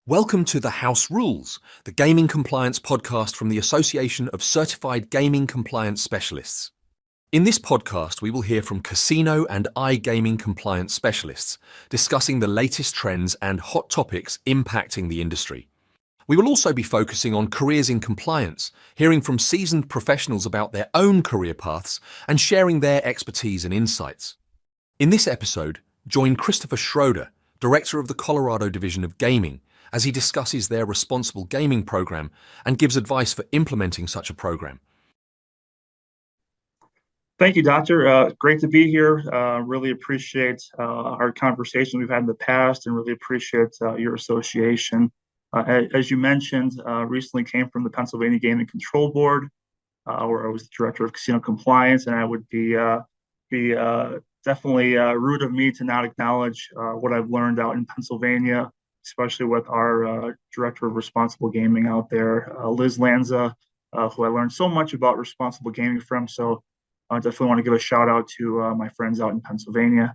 Welcome to The House Rules, the gaming compliance podcast from the Association of Certified Gaming Compliance Specialists. In this podcast, we will hear from casino and iGaming compliance specialists discussing the latest trends and hot topics impacting the industry. We will also be focusing on careers in compliance, hearing from seasoned professionals about their own career paths and sharing their expertise and insights. In this episode, join Christopher Schroder, Director of the Colorado Division of Gaming, as he discusses their responsible gaming program and gives advice for implementing such a program. Thank you, Doctor. Great to be here. Really appreciate our conversation we've had in the past and really appreciate your association. As you mentioned, recently came from the Pennsylvania Gaming Control Board, where I was the Director of Casino Compliance, and I would be definitely rude of me to not acknowledge what I've learned out in Pennsylvania, especially with our Director of Responsible Gaming out there, Liz Lanza, who I learned so much about responsible gaming from. So I definitely want to give a shout out to my friends out in Pennsylvania.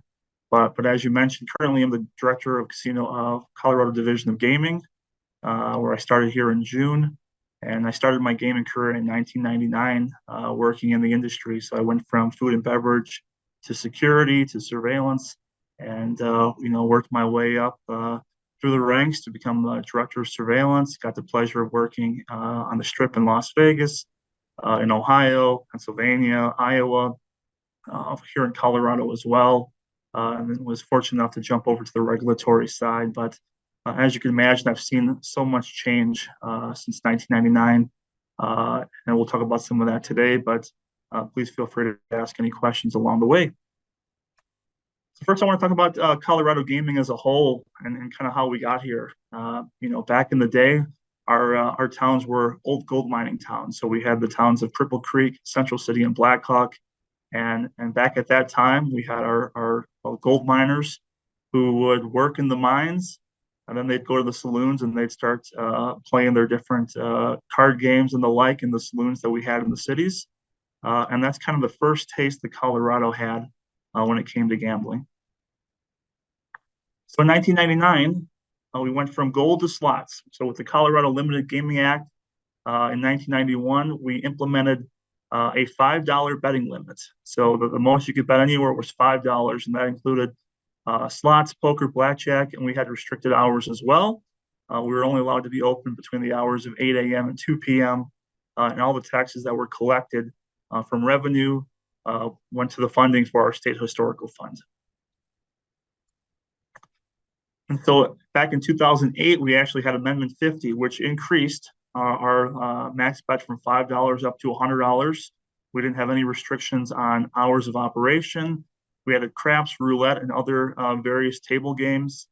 But as you mentioned, currently I'm the Director of Casino Colorado Division of Gaming, where I started here in June. And I started my gaming career in 1999, working in the industry. So I went from food and beverage to security to surveillance, and worked my way up through the ranks to become the Director of Surveillance. Got the pleasure of working on the Strip in Las Vegas, in Ohio, Pennsylvania, Iowa, here in Colorado as well, and then was fortunate enough to jump over to the regulatory side. But as you can imagine, I've seen so much change since 1999, and we'll talk about some of that today, but please feel free to ask any questions along the way. So first, I want to talk about Colorado gaming as a whole and kind of how we got here. Back in the day, our towns were old gold mining towns. So we had the towns of Cripple Creek, Central City, and Blackhawk. And back at that time, we had our gold miners who would work in the mines, and then they'd go to the saloons and they'd start playing their different card games and the like in the saloons that we had in the cities. And that's kind of the first taste that Colorado had when it came to gambling. So in 1999, we went from gold to slots. So with the Colorado Limited Gaming Act in 1991, we implemented a $5 betting limit. So the most you could bet anywhere was $5, and that included slots, poker, blackjack, and we had restricted hours as well. We were only allowed to be open between the hours of 8 a.m. and 2 p.m., and all the taxes that were collected from revenue went to the funding for our state historical fund. And so back in 2008, we actually had Amendment 50, which increased our max bet from $5 up to $100. We didn't have any restrictions on hours of operation. We had craps, roulette, and other various table games.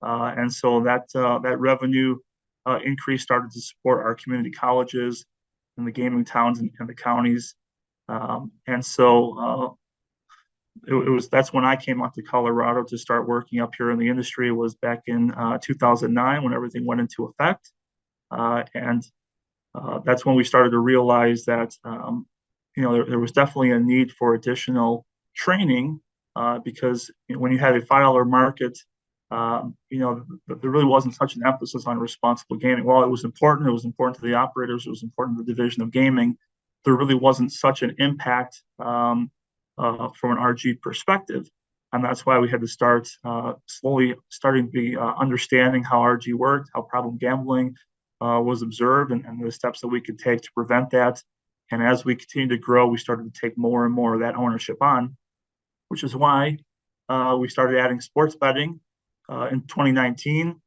And so that revenue increase started to support our community colleges and the gaming towns and the counties. And so that's when I came out to Colorado to start working up here in the industry. It was back in 2009 when everything went into effect. And that's when we started to realize that, there was definitely a need for additional training because when you had a $5 market, there really wasn't such an emphasis on responsible gaming. While it was important to the operators, it was important to the division of gaming, there really wasn't such an impact from an RG perspective. And that's why we had to start slowly starting to be understanding how RG worked, how problem gambling was observed, and the steps that we could take to prevent that. And as we continued to grow, we started to take more and more of that ownership on, which is why we started adding sports betting in 2019,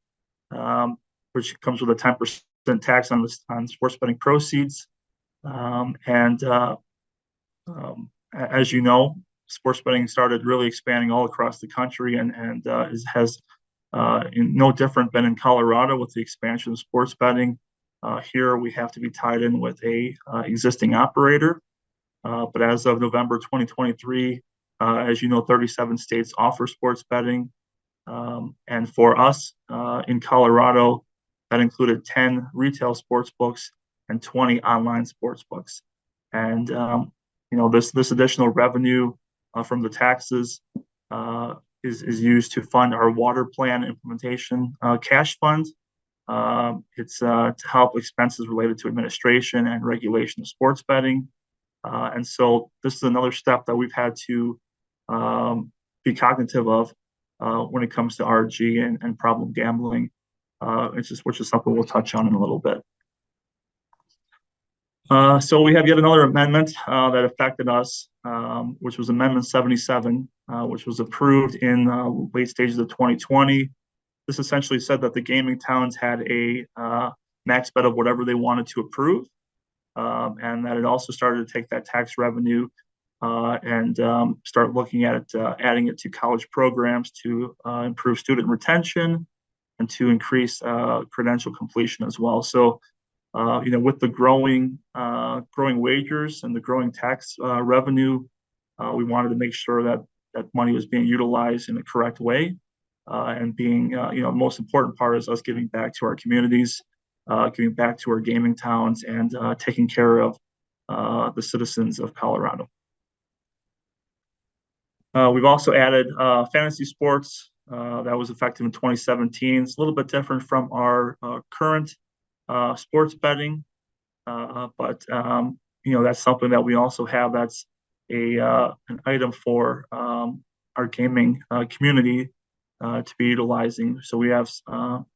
which comes with a 10% tax on sports betting proceeds. As you know, sports betting started really expanding all across the country and has no different been in Colorado with the expansion of sports betting. Here we have to be tied in with a existing operator. But as of November 2023, as you know, 37 states offer sports betting. And for us in Colorado, that included 10 retail sports books and 20 online sports books. And this additional revenue from the taxes is used to fund our water plan implementation cash fund, It's to help expenses related to administration and regulation of sports betting. And so this is another step that we've had to be cognitive of when it comes to RG and problem gambling, which is something we'll touch on in a little bit. So we have yet another amendment that affected us, which was Amendment 77, which was approved in late stages of 2020. This essentially said that the gaming towns had a max bet of whatever they wanted to approve, and that it also started to take that tax revenue and start looking at it, adding it to college programs to improve student retention and to increase credential completion as well. So, with the growing wagers and the growing tax revenue, we wanted to make sure that that money was being utilized in the correct way, and being, the most important part is us giving back to our communities, giving back to our gaming towns, and taking care of the citizens of Colorado. We've also added fantasy sports that was effective in 2017. It's a little bit different from our current sports betting, but that's something that we also have. That's an item for our gaming community to be utilizing. So we have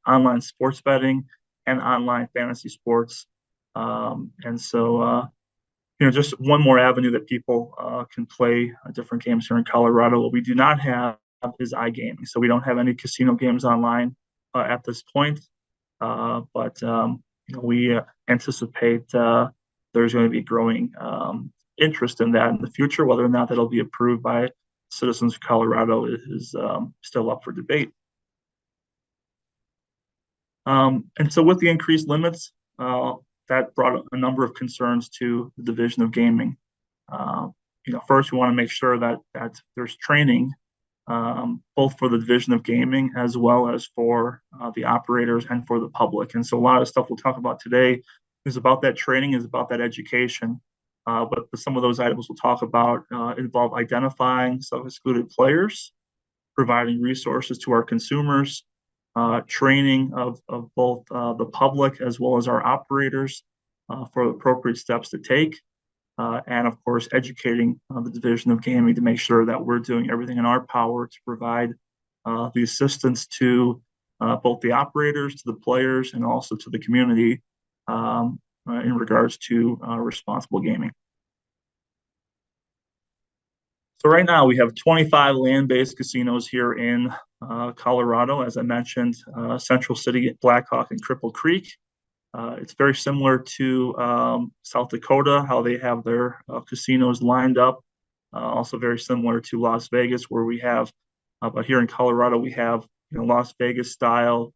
online sports betting and online fantasy sports, and so just one more avenue that people can play different games here in Colorado. What we do not have is iGaming, so we don't have any casino games online at this point. But we anticipate there's going to be growing interest in that in the future. Whether or not that'll be approved by citizens of Colorado is still up for debate. And so with the increased limits, that brought a number of concerns to the Division of Gaming. First, we want to make sure that there's training both for the Division of Gaming as well as for the operators and for the public. And so a lot of the stuff we'll talk about today is about that training, is about that education. But some of those items we'll talk about involve identifying self-excluded players, providing resources to our consumers, training of both the public as well as our operators for appropriate steps to take, and of course, educating the Division of Gaming to make sure that we're doing everything in our power to provide the assistance to both the operators, to the players, and also to the community in regards to responsible gaming. So right now we have 25 land-based casinos here in Colorado. As I mentioned, Central City, Blackhawk, and Cripple Creek. It's very similar to South Dakota, how they have their casinos lined up. Also very similar to Las Vegas, where we have, but here in Colorado, we have Las Vegas style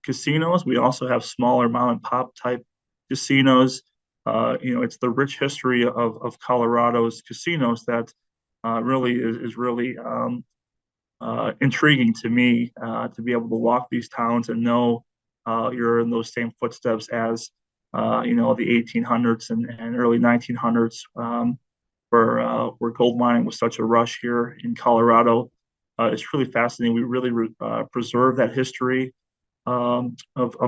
casinos. We also have smaller mom and pop type casinos. It's the rich history of Colorado's casinos that really is really intriguing to me, to be able to walk these towns and know you're in those same footsteps as the 1800s and early 1900s, where gold mining was such a rush here in Colorado. It's really fascinating. We really preserve that history of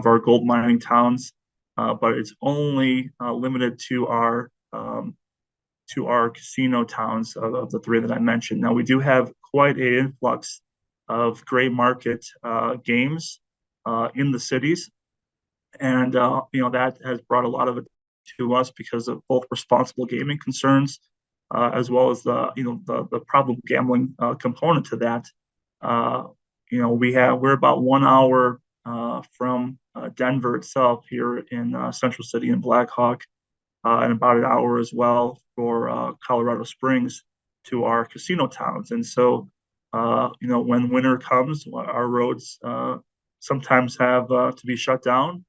our gold mining towns, but it's only limited to our casino towns of the three that I mentioned. Now we do have quite an influx of gray market games in the cities, and that has brought a lot of it to us because of both responsible gaming concerns as well as the problem gambling component to that. We're about 1 hour from Denver itself here in Central City and Blackhawk, and about an hour as well for Colorado Springs to our casino towns. And so, when winter comes, our roads sometimes have to be shut down,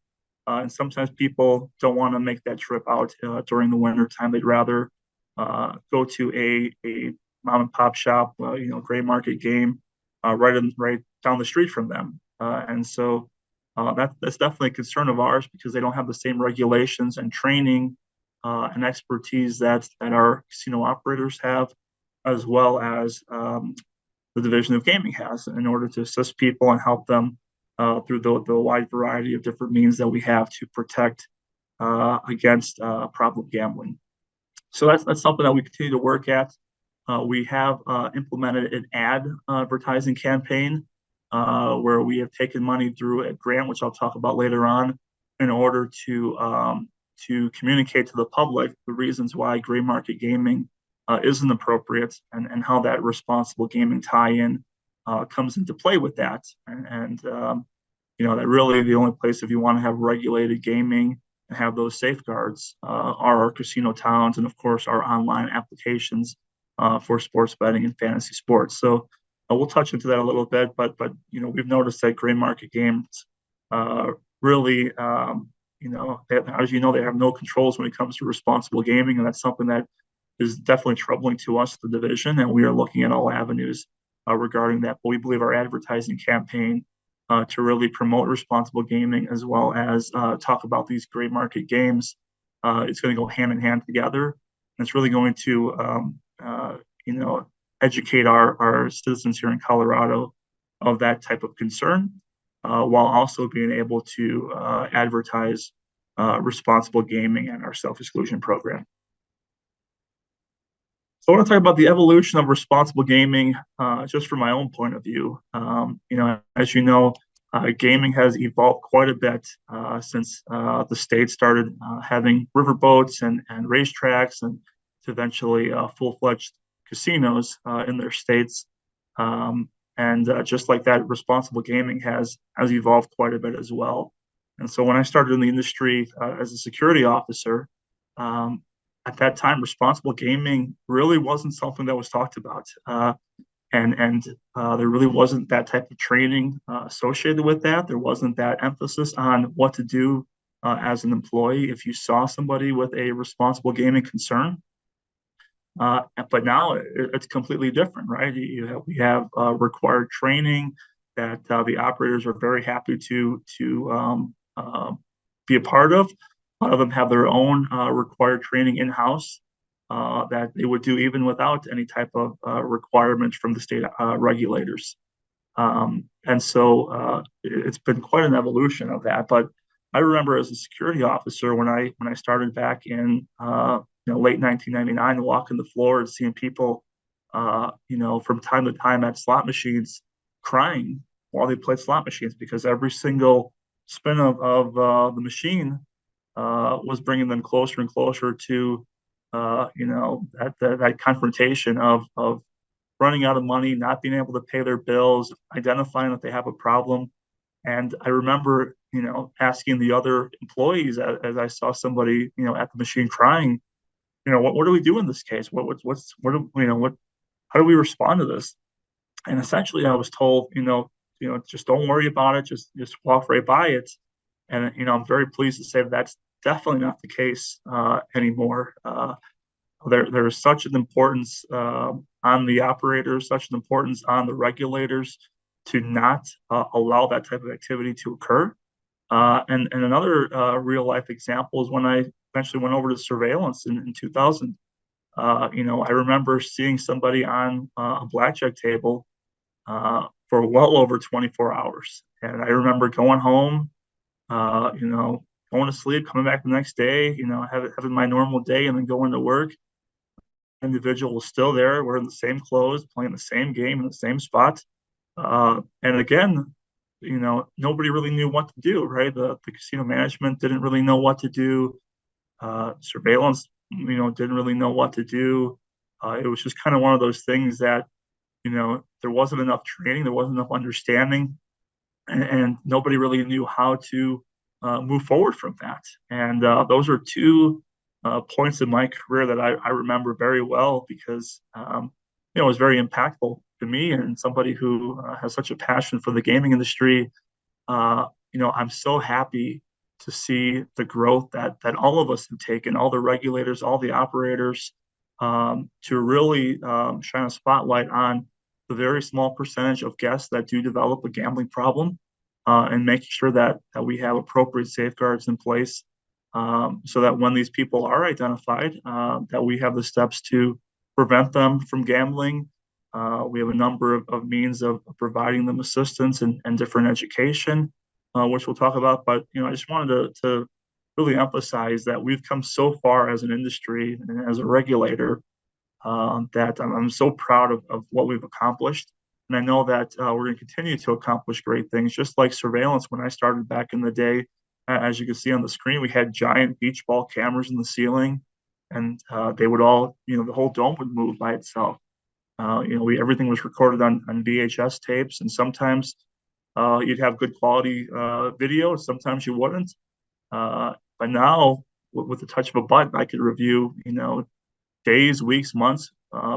and sometimes people don't want to make that trip out during the winter time. They'd rather go to a mom and pop shop, gray market game right down the street from them. And so that's definitely a concern of ours because they don't have the same regulations and training and expertise that our casino operators have, as well as the Division of Gaming has, in order to assist people and help them through the wide variety of different means that we have to protect against problem gambling. So that's something that we continue to work at. We have implemented an ad advertising campaign where we have taken money through a grant, which I'll talk about later on, in order to communicate to the public the reasons why gray market gaming isn't appropriate, and how that responsible gaming tie-in comes into play with that. That really the only place, if you want to have regulated gaming and have those safeguards, are our casino towns, and of course our online applications for sports betting and fantasy sports. So we'll touch into that a little bit, but we've noticed that gray market games really, as you know, they have no controls when it comes to responsible gaming, and that's something that is definitely troubling to us, the division, and we are looking at all avenues regarding that. But we believe our advertising campaign to really promote responsible gaming, as well as talk about these gray market games, it's going to go hand in hand together. And it's really going to, educate our citizens here in Colorado of that type of concern, while also being able to advertise responsible gaming and our self-exclusion program. So I want to talk about the evolution of responsible gaming, just from my own point of view. As you know, gaming has evolved quite a bit since the state started having riverboats and racetracks, and to eventually full-fledged casinos in their states. Just like that, responsible gaming has evolved quite a bit as well. And so when I started in the industry as a security officer, at that time, responsible gaming really wasn't something that was talked about. There really wasn't that type of training associated with that. There wasn't that emphasis on what to do as an employee if you saw somebody with a responsible gaming concern. But now it's completely different, right? We have required training that the operators are very happy to be a part of. A lot of them have their own required training in-house that they would do even without any type of requirements from the state regulators. So it's been quite an evolution of that. But I remember as a security officer when I started back in late 1999, walking the floor and seeing people, from time to time at slot machines crying while they played slot machines, because every single spin of the machine was bringing them closer and closer to that confrontation of running out of money, not being able to pay their bills, identifying that they have a problem. And I remember, asking the other employees as I saw somebody, at the machine crying, what do we do in this case? How do we respond to this? And essentially I was told, just don't worry about it. Just walk right by it. And, I'm very pleased to say that that's definitely not the case anymore. There is such an importance on the operators, such an importance on the regulators to not allow that type of activity to occur. And another real life example is when I eventually went over to surveillance in 2000. I remember seeing somebody on a blackjack table for well over 24 hours. And I remember going home, going to sleep, coming back the next day, having my normal day, and then going to work. Individual was still there, wearing the same clothes, playing the same game in the same spot. And again, nobody really knew what to do, right? The casino management didn't really know what to do. Surveillance, didn't really know what to do. It was just kind of one of those things that, there wasn't enough training, there wasn't enough understanding, and nobody really knew how to move forward from that. And those are two points in my career that I remember very well, because it was very impactful to me, and somebody who has such a passion for the gaming industry. I'm so happy to see the growth that all of us have taken, all the regulators, all the operators, to really shine a spotlight on the very small percentage of guests that do develop a gambling problem, and making sure that we have appropriate safeguards in place, so that when these people are identified, that we have the steps to prevent them from gambling, We have a number of means of providing them assistance and different education, which we'll talk about. But I just wanted to really emphasize that we've come so far as an industry and as a regulator, that I'm so proud of what we've accomplished. And I know that we're going to continue to accomplish great things, just like surveillance. When I started back in the day, as you can see on the screen, we had giant beach ball cameras in the ceiling, and they would all, the whole dome would move by itself. Everything was recorded on VHS tapes, and sometimes you'd have good quality video, sometimes you wouldn't. But now, with the touch of a button, I could review, days, weeks, months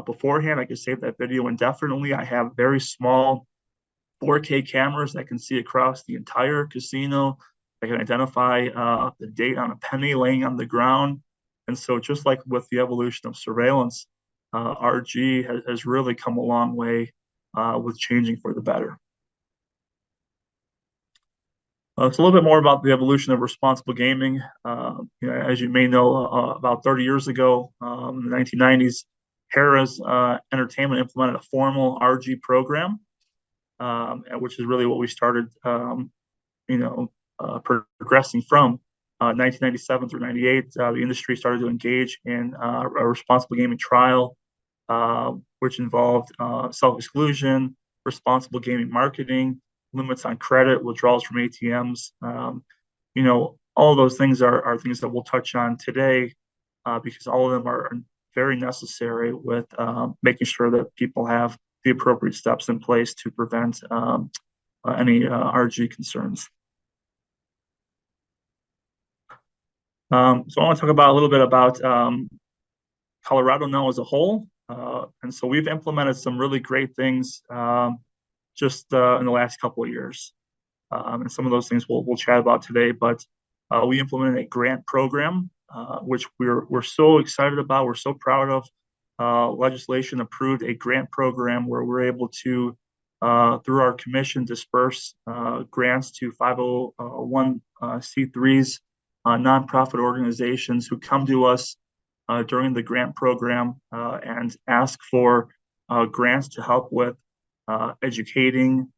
beforehand. I could save that video indefinitely. I have very small 4K cameras that can see across the entire casino. I can identify the date on a penny laying on the ground. And so, just like with the evolution of surveillance, RG has really come a long way with changing for the better. It's a little bit more about the evolution of responsible gaming. As you may know, about 30 years ago, in the 1990s, Harrah's Entertainment implemented a formal RG program, which is really what we started, progressing from 1997 through 98. The industry started to engage in a responsible gaming trial, which involved self-exclusion, responsible gaming marketing, limits on credit, withdrawals from ATMs. All of those things are things that we'll touch on today, because all of them are very necessary with making sure that people have the appropriate steps in place to prevent any RG concerns. So I want to talk about a little bit about Colorado now as a whole. And so we've implemented some really great things just in the last couple of years. And some of those things we'll chat about today. But we implemented a grant program, which we're so excited about. We're so proud of. Legislation approved a grant program where we're able to, through our commission, disperse grants to 501c3s, nonprofit organizations who come to us during the grant program and ask for grants to help with educating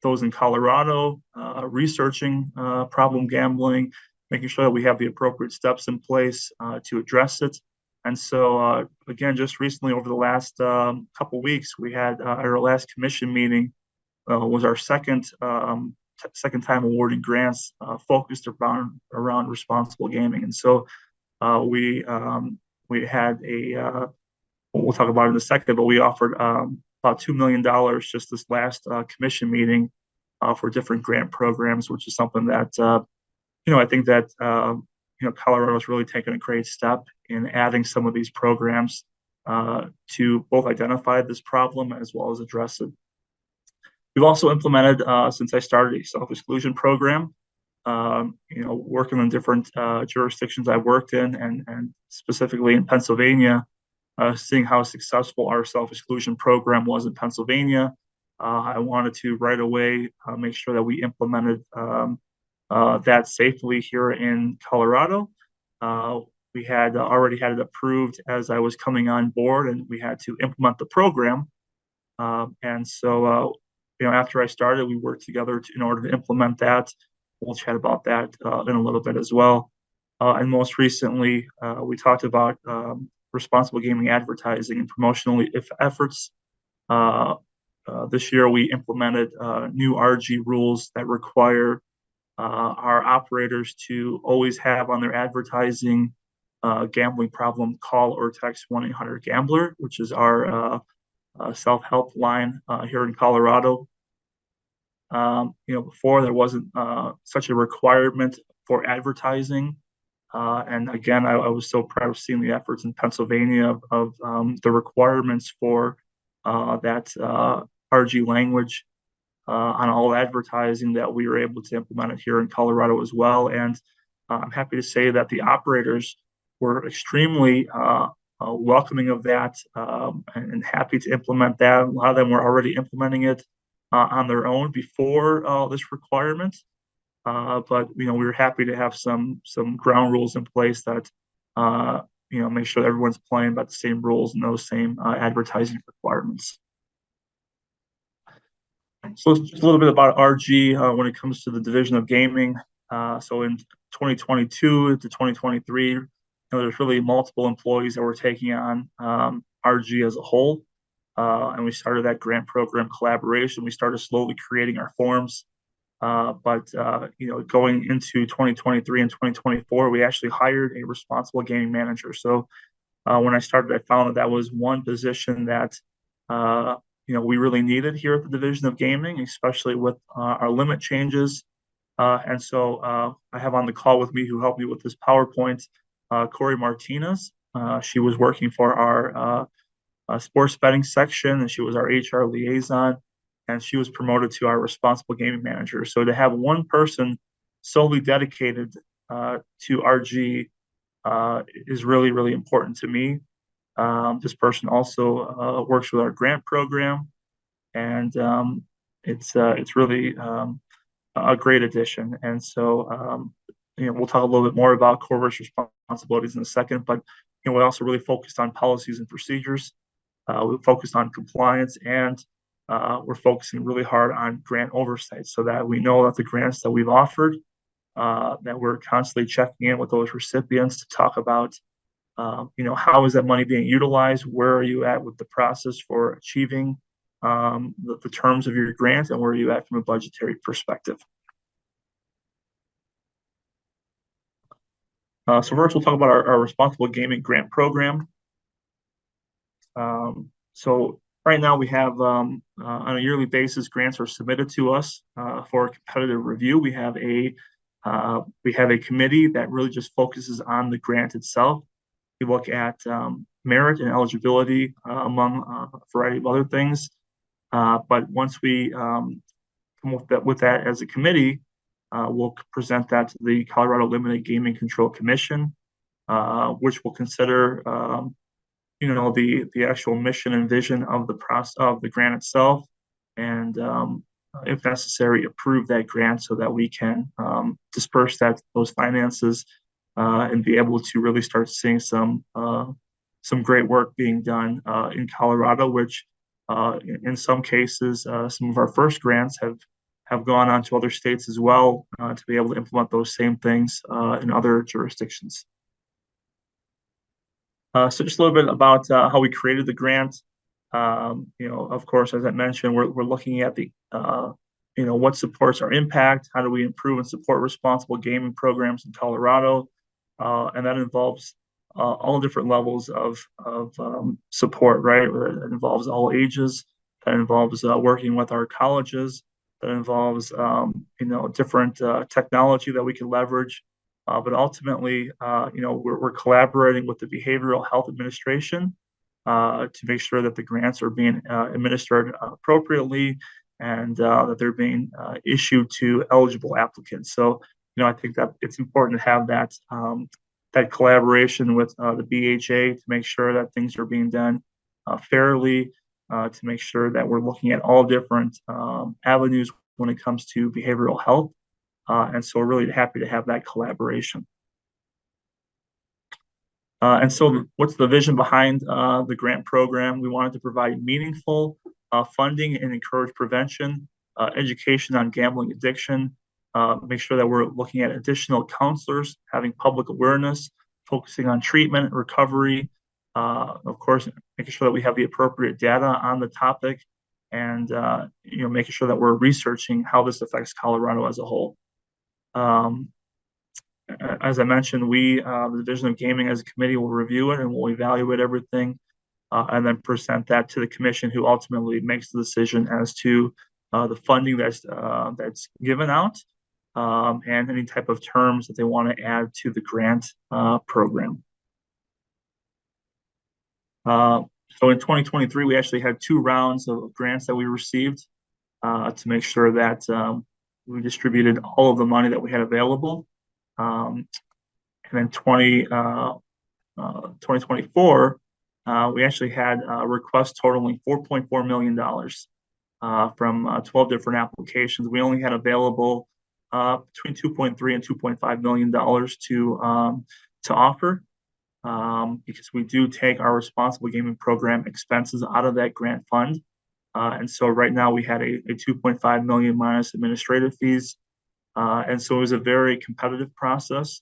those in Colorado, researching problem gambling, making sure that we have the appropriate steps in place to address it. And so, again, just recently, over the last couple weeks, we had our last commission meeting was our second time awarding grants focused around responsible gaming. And so we had we'll talk about it in a second, but we offered about $2 million just this last commission meeting for different grant programs, which is something that I think that Colorado has really taken a great step in adding some of these programs to both identify this problem as well as address it. We've also implemented, since I started, a self-exclusion program. Working in different jurisdictions I've worked in, and specifically in Pennsylvania, seeing how successful our self-exclusion program was in Pennsylvania, I wanted to right away make sure that we implemented that safely here in Colorado. We had already had it approved as I was coming on board, and we had to implement the program. And so, after I started, we worked together in order to implement that. We'll chat about that in a little bit as well. And most recently, we talked about responsible gaming advertising and promotional efforts. This year, we implemented new RG rules that require our operators to always have on their advertising gambling problem, call or text 1-800-GAMBLER, which is our self-help line here in Colorado. Before there wasn't such a requirement for advertising. And again, I was so proud of seeing the efforts in Pennsylvania of the requirements for that RG language on all advertising, that we were able to implement it here in Colorado as well. And I'm happy to say that the operators were extremely welcoming of that and happy to implement that. A lot of them were already implementing it on their own before this requirement. But we were happy to have some ground rules in place that make sure that everyone's playing by the same rules and those same advertising requirements. So just a little bit about RG when it comes to the division of gaming. So in 2022 to 2023, there's really multiple employees that were taking on RG as a whole. And we started that grant program collaboration. We started slowly creating our forms. But going into 2023 and 2024, we actually hired a responsible gaming manager. So when I started, I found that was one position that we really needed here at the Division of Gaming, especially with our limit changes. And so I have on the call with me, who helped me with this PowerPoint, Corey Martinez. She was working for our sports betting section, and she was our HR liaison, and she was promoted to our responsible gaming manager. So to have one person solely dedicated to RG is really, really important to me. This person also works with our grant program, and it's really a great addition. And so we'll talk a little bit more about Corey's responsibilities in a second, but we also really focused on policies and procedures. We focused on compliance, and we're focusing really hard on grant oversight, so that we know that the grants that we've offered, that we're constantly checking in with those recipients to talk about how is that money being utilized? Where are you at with the process for achieving the terms of your grant, and where are you at from a budgetary perspective? So first, we'll talk about our responsible gaming grant program. So right now we have on a yearly basis, grants are submitted to us for a competitive review. We have a committee that really just focuses on the grant itself. We look at merit and eligibility among a variety of other things. But once we come with that as a committee, we'll present that to the Colorado Limited Gaming Control Commission, which will consider the actual mission and vision of the process of the grant itself, and if necessary, approve that grant so that we can disperse those finances and be able to really start seeing some great work being done in Colorado, which in some cases, some of our first grants have gone on to other states as well to be able to implement those same things in other jurisdictions. So just a little bit about how we created the grant. Of course, as I mentioned, we're looking at the what supports our impact, how do we improve and support responsible gaming programs in Colorado, and that involves all different levels of support, right? It involves all ages. That involves working with our colleges. That involves different technology that we can leverage. But ultimately, we're collaborating with the Behavioral Health Administration to make sure that the grants are being administered appropriately, and that they're being issued to eligible applicants. So, I think that it's important to have that collaboration with the BHA to make sure that things are being done fairly, to make sure that we're looking at all different avenues when it comes to behavioral health. And so we're really happy to have that collaboration. And so what's the vision behind the grant program? We wanted to provide meaningful funding and encourage prevention, education on gambling addiction, make sure that we're looking at additional counselors, having public awareness, focusing on treatment and recovery, of course, making sure that we have the appropriate data on the topic, and making sure that we're researching how this affects Colorado as a whole. As I mentioned, the Division of Gaming as a committee will review it, and we'll evaluate everything, and then present that to the commission, who ultimately makes the decision as to the funding that's given out, and any type of terms that they want to add to the grant program. So in 2023, we actually had 2 rounds of grants that we received to make sure that we distributed all of the money that we had available. And then 2024, we actually had requests totaling $4.4 million from 12 different applications. We only had available between $2.3 and $2.5 million to offer. because we do take our responsible gaming program expenses out of that grant fund. And so right now we had a 2.5 million minus administrative fees. And so it was a very competitive process.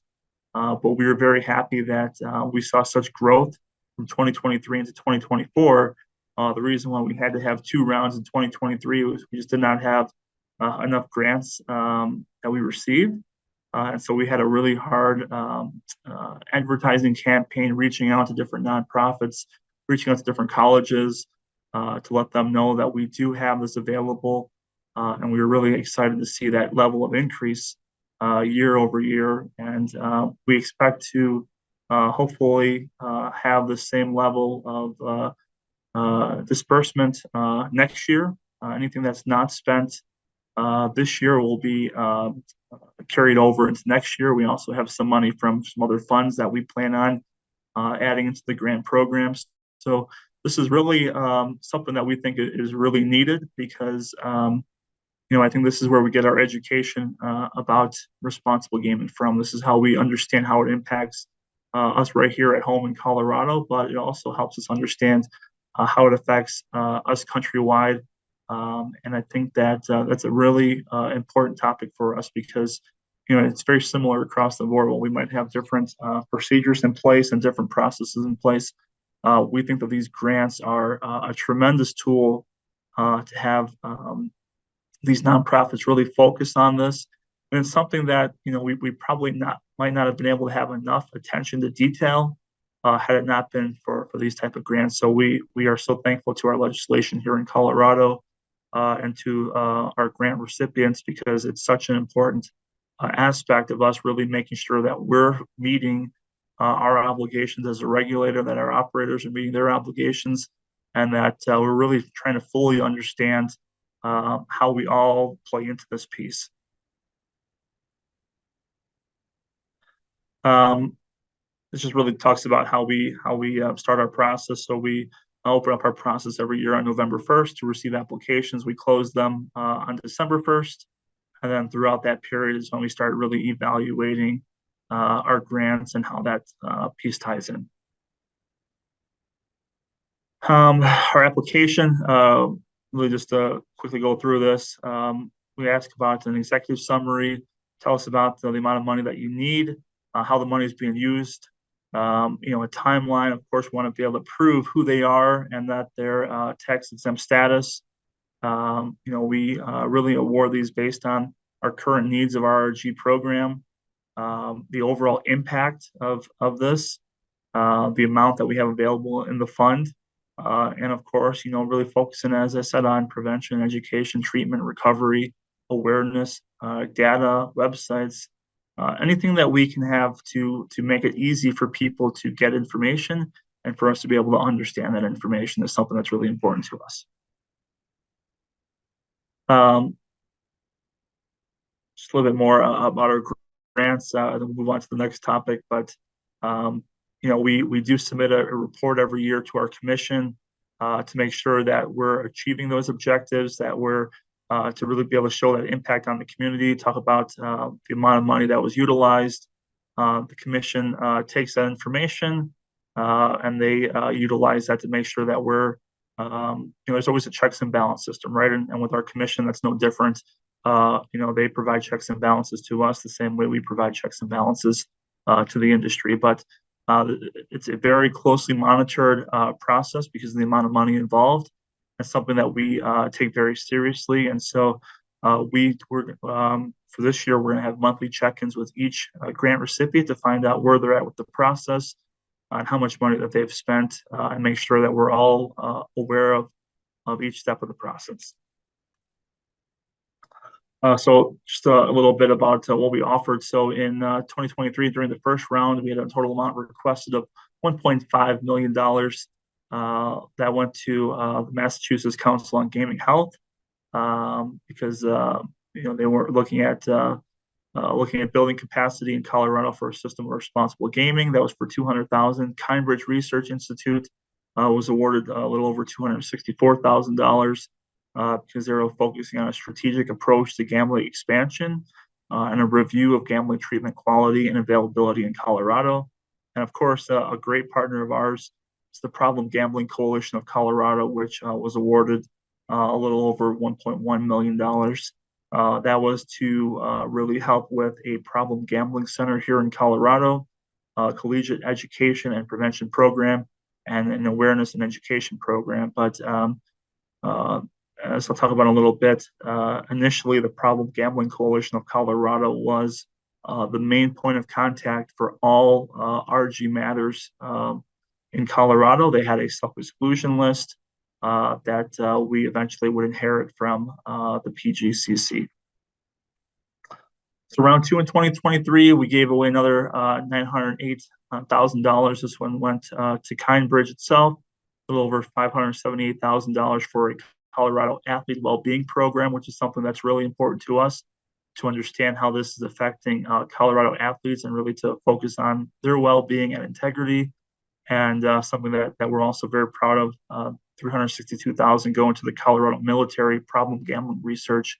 But we were very happy that we saw such growth from 2023 into 2024. The reason why we had to have two rounds in 2023 was we just did not have enough grants that we received. And so we had a really hard advertising campaign, reaching out to different nonprofits, reaching out to different colleges to let them know that we do have this available. And we were really excited to see that level of increase year over year. And we expect to hopefully have the same level of disbursement next year. Anything that's not spent this year will be carried over into next year. We also have some money from some other funds that we plan on adding into the grant programs. So this is really something that we think is really needed because I think this is where we get our education about responsible gaming from. This is how we understand how it impacts us right here at home in Colorado, but it also helps us understand how it affects us countrywide. And I think that that's a really important topic for us because it's very similar across the board. While we might have different procedures in place and different processes in place, we think that these grants are a tremendous tool to have these nonprofits really focus on this. And it's something that we probably might not have been able to have enough attention to detail had it not been for these type of grants. So we are so thankful to our legislation here in Colorado and to our grant recipients because it's such an important aspect of us really making sure that we're meeting our obligations as a regulator, that our operators are meeting their obligations, and that we're really trying to fully understand how we all play into this piece. This just really talks about how we start our process. So we open up our process every year on November 1st to receive applications. We close them on December 1st. And then throughout that period is when we start really evaluating our grants and how that piece ties in. Our application, really just to quickly go through this, we ask about an executive summary, tell us about the amount of money that you need, how the money is being used, a timeline. Of course, we want to be able to prove who they are and that they're tax exempt status. We really award these based on our current needs of our RRG program, the overall impact of this, the amount that we have available in the fund, and of course, really focusing, as I said, on prevention, education, treatment, recovery, awareness, data, websites, anything that we can have to make it easy for people to get information and for us to be able to understand that information is something that's really important to us. Just a little bit more about our grants, and then we'll move on to the next topic. But we do submit a report every year to our commission to make sure that we're achieving those objectives, that we're to really be able to show that impact on the community, talk about the amount of money that was utilized. The commission takes that information and they utilize that to make sure that we're, there's always a checks and balance system, right? And with our commission, that's no different. They provide checks and balances to us the same way we provide checks and balances to the industry. But it's a very closely monitored process because of the amount of money involved. It's something that we take very seriously. And so we're for this year, we're going to have monthly check-ins with each grant recipient to find out where they're at with the process and how much money that they've spent and make sure that we're all aware of each step of the process. So just a little bit about what we offered. So in 2023, during the first round, we had a total amount requested of $1.5 million that went to the Massachusetts Council on Gaming Health because they were looking at building capacity in Colorado for a system of responsible gaming. That was for $200,000. Kindbridge Research Institute was awarded a little over $264,000. Because they were focusing on a strategic approach to gambling expansion and a review of gambling treatment quality and availability in Colorado. And of course, a great partner of ours is the Problem Gambling Coalition of Colorado, which was awarded a little over $1.1 million. That was to really help with a problem gambling center here in Colorado, collegiate education and prevention program, and an awareness and education program. But as I'll talk about in a little bit, initially the Problem Gambling Coalition of Colorado was the main point of contact for all RG matters in Colorado. They had a self-exclusion list that we eventually would inherit from the PGCC. So round two in 2023, we gave away another $908,000. This one went to Kindbridge itself, a little over $578,000 for a Colorado athlete well-being program, which is something that's really important to us to understand how this is affecting Colorado athletes and really to focus on their well-being and integrity. And something that we're also very proud of, $362,000 going to the Colorado Military Problem Gambling Research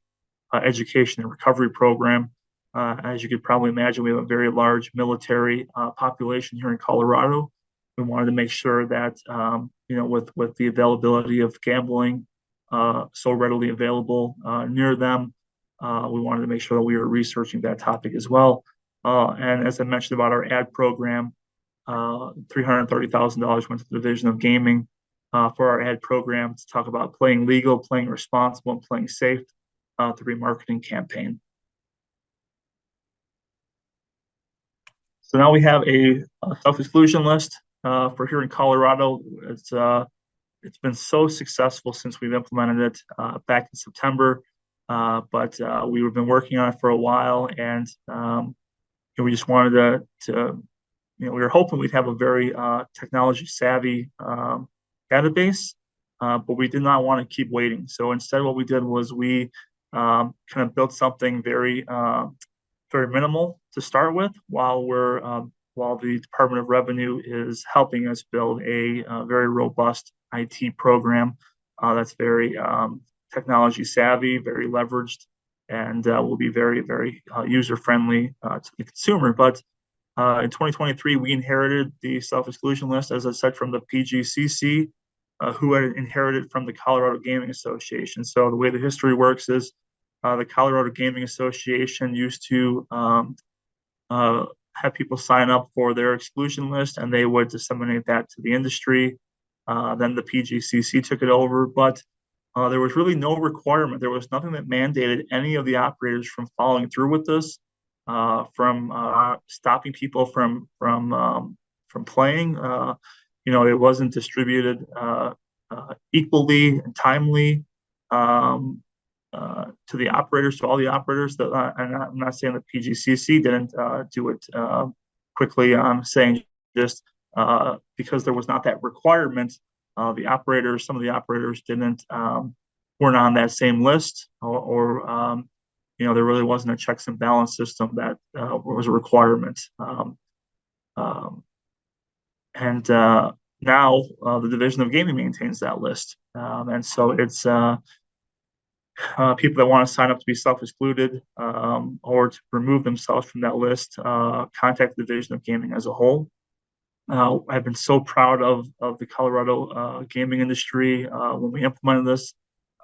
Education and Recovery Program. As you could probably imagine, we have a very large military population here in Colorado. We wanted to make sure that, with the availability of gambling so readily available near them, we wanted to make sure that we were researching that topic as well. And as I mentioned about our ad program, $330,000 went to the Division of Gaming for our ad program to talk about playing legal, playing responsible, and playing safe through a marketing campaign. So now we have a self-exclusion list for here in Colorado. It's been so successful since we've implemented it back in September, but we've been working on it for a while, and we just wanted to we were hoping we'd have a very technology savvy database, but we did not want to keep waiting. So instead, what we did was we kind of built something very minimal to start with, while the Department of Revenue is helping us build a very robust IT program that's very technology savvy, very leveraged, and will be very, very user friendly to the consumer. But in 2023, we inherited the self-exclusion list, as I said, from the PGCC, who had inherited from the Colorado Gaming Association. So the way the history works is the Colorado Gaming Association used to have people sign up for their exclusion list, and they would disseminate that to the industry. Then the PGCC took it over, but there was really no requirement. There was nothing that mandated any of the operators from following through with this, from stopping people from playing. It wasn't distributed equally and timely to the operators, to all the operators. That I'm not saying the PGCC didn't do it quickly. I'm saying just because there was not that requirement, some of the operators weren't on that same list, or there really wasn't a checks and balance system that was a requirement. And now the Division of Gaming maintains that list, and so it's people that want to sign up to be self-excluded or to remove themselves from that list, contact the Division of Gaming as a whole. I've been so proud of the Colorado gaming industry when we implemented this.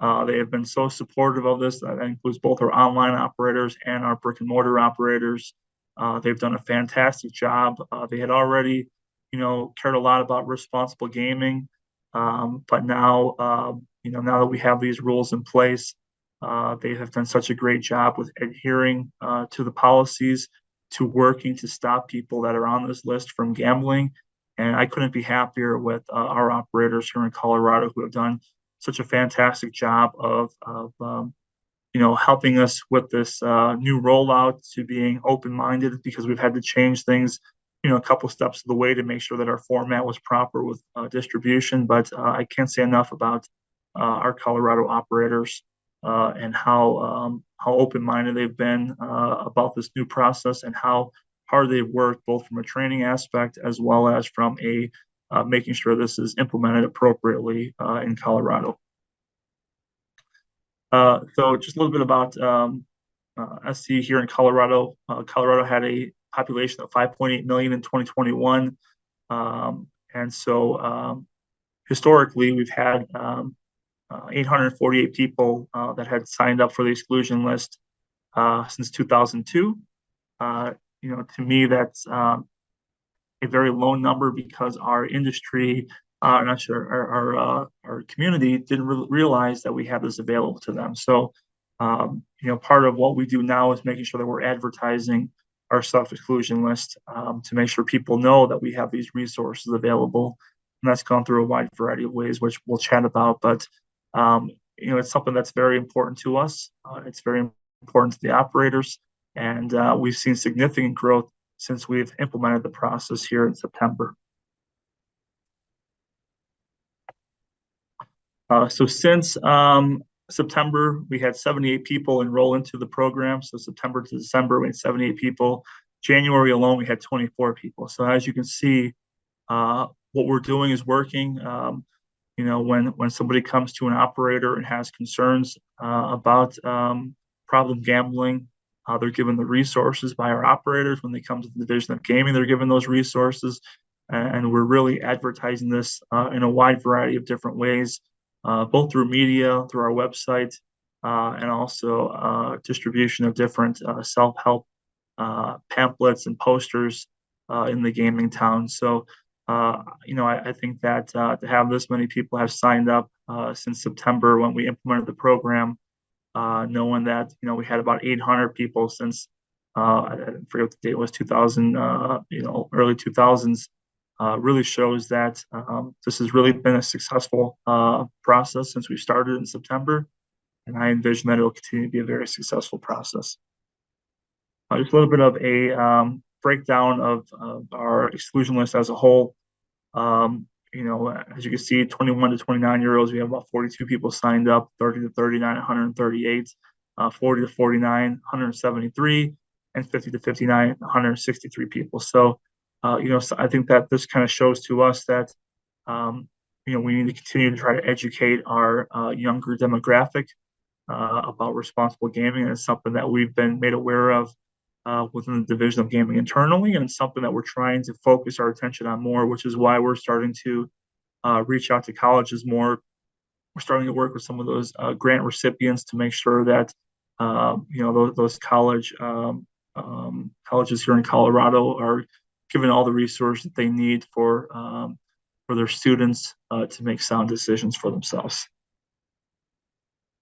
They have been so supportive of this. That includes both our online operators and our brick and mortar operators. They've done a fantastic job. They had already, cared a lot about responsible gaming, but now, now that we have these rules in place, they have done such a great job with adhering to the policies, to working to stop people that are on this list from gambling. And I couldn't be happier with our operators here in Colorado, who have done such a fantastic job of helping us with this new rollout, to being open-minded, because we've had to change things, a couple steps of the way to make sure that our format was proper with distribution. But I can't say enough about our Colorado operators and how open-minded they've been about this new process, and how hard they've worked, both from a training aspect as well as from a making sure this is implemented appropriately in Colorado. So just a little bit about SC here in Colorado. Colorado had a population of 5.8 million in 2021. And so historically, we've had 848 people that had signed up for the exclusion list since 2002. To me, that's a very low number because our industry, not sure, our community didn't realize that we have this available to them. So, part of what we do now is making sure that we're advertising our self-exclusion list to make sure people know that we have these resources available. And that's gone through a wide variety of ways, which we'll chat about. But, it's something that's very important to us. It's very important to the operators. And we've seen significant growth since we've implemented the process here in September. So since September, we had 78 people enroll into the program. So September to December, we had 78 people. January alone, we had 24 people. So as you can see, what we're doing is working. When somebody comes to an operator and has concerns about problem gambling, they're given the resources by our operators. When they come to the Division of Gaming, they're given those resources. And we're really advertising this in a wide variety of different ways, both through media, through our website, and also distribution of different self-help pamphlets and posters in the gaming town. So, I think that to have this many people have signed up since September when we implemented the program, knowing that we had about 800 people since I forget what the date was, 2000, early 2000s, really shows that this has really been a successful process since we started in September, and I envision that it will continue to be a very successful process. Just a little bit of a breakdown of our exclusion list as a whole. As you can see, 21 to 29-year-olds, we have about 42 people signed up, 30 to 39, 138, 40 to 49, 173, and 50 to 59, 163 people. So, so I think that this kind of shows to us that, we need to continue to try to educate our younger demographic about responsible gaming. And it's something that we've been made aware of within the Division of Gaming internally, and something that we're trying to focus our attention on more, which is why we're starting to reach out to colleges more. We're starting to work with some of those grant recipients to make sure that those colleges here in Colorado are given all the resources that they need for their students to make sound decisions for themselves.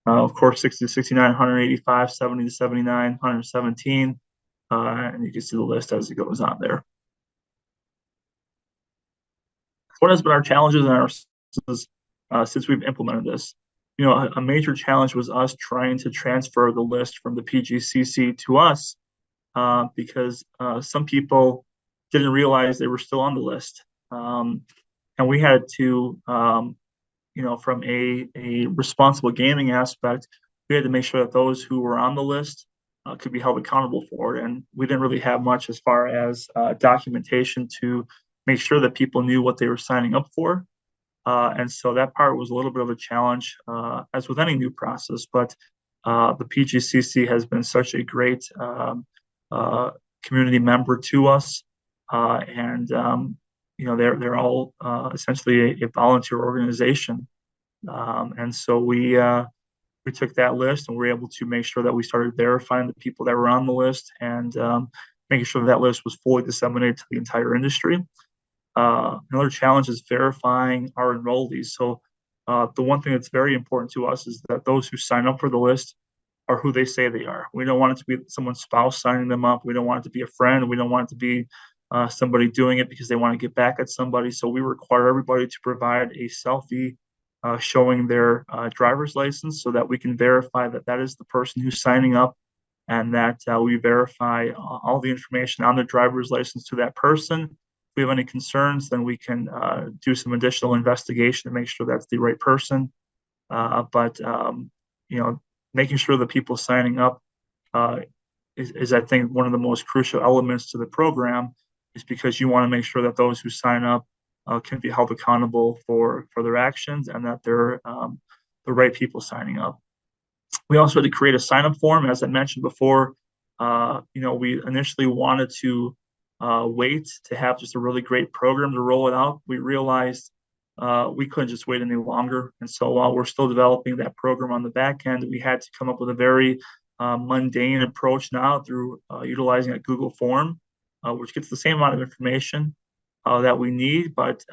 Of course, 60 to 69, 185, 70 to 79, 117. And you can see the list as it goes on there. What has been our challenges and our since we've implemented this? A major challenge was us trying to transfer the list from the PGCC to us because some people didn't realize they were still on the list. And we had to, from a responsible gaming aspect, we had to make sure that those who were on the list could be held accountable for it. And we didn't really have much as far as documentation to make sure that people knew what they were signing up for. And so that part was a little bit of a challenge, as with any new process. But the PGCC has been such a great community member to us. They're all essentially a volunteer organization. And so we took that list and we were able to make sure that we started verifying the people that were on the list and making sure that list was fully disseminated to the entire industry. Another challenge is verifying our enrollees. So the one thing that's very important to us is that those who sign up for the list are who they say they are. We don't want it to be someone's spouse signing them up. We don't want it to be a friend. We don't want it to be somebody doing it because they want to get back at somebody. So we require everybody to provide a selfie showing their driver's license so that we can verify that that is the person who's signing up, and that we verify all the information on the driver's license to that person. If we have any concerns, then we can do some additional investigation to make sure that's the right person. But making sure the people signing up is, I think, one of the most crucial elements to the program, is because you want to make sure that those who sign up can be held accountable for their actions, and that they're the right people signing up. We also had to create a sign-up form. As I mentioned before, We initially wanted to wait to have just a really great program to roll it out. We realized we couldn't just wait any longer. And so while we're still developing that program on the back end, we had to come up with a very mundane approach now through utilizing a Google form, which gets the same amount of information that we need, but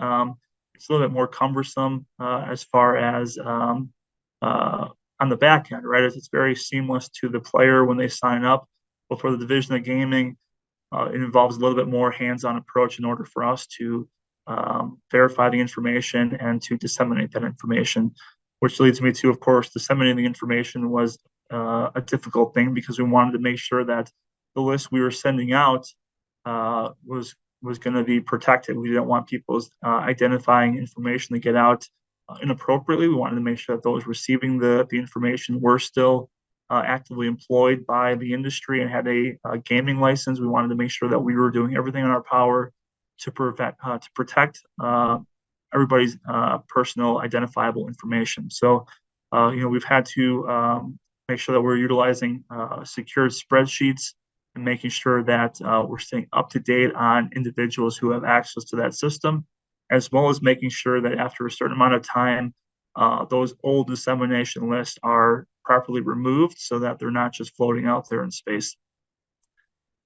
it's a little bit more cumbersome as far as on the back end, right? It's very seamless to the player when they sign up. But for the division of gaming, it involves a little bit more hands-on approach in order for us to verify the information and to disseminate that information, which leads me to, of course, disseminating the information was a difficult thing because we wanted to make sure that the list we were sending out was going to be protected. We didn't want people's identifying information to get out inappropriately. We wanted to make sure that those receiving the information were still actively employed by the industry and had a gaming license. We wanted to make sure that we were doing everything in our power to protect everybody's personal identifiable information. So, we've had to make sure that we're utilizing secured spreadsheets and making sure that we're staying up to date on individuals who have access to that system, as well as making sure that after a certain amount of time, those old dissemination lists are properly removed so that they're not just floating out there in space.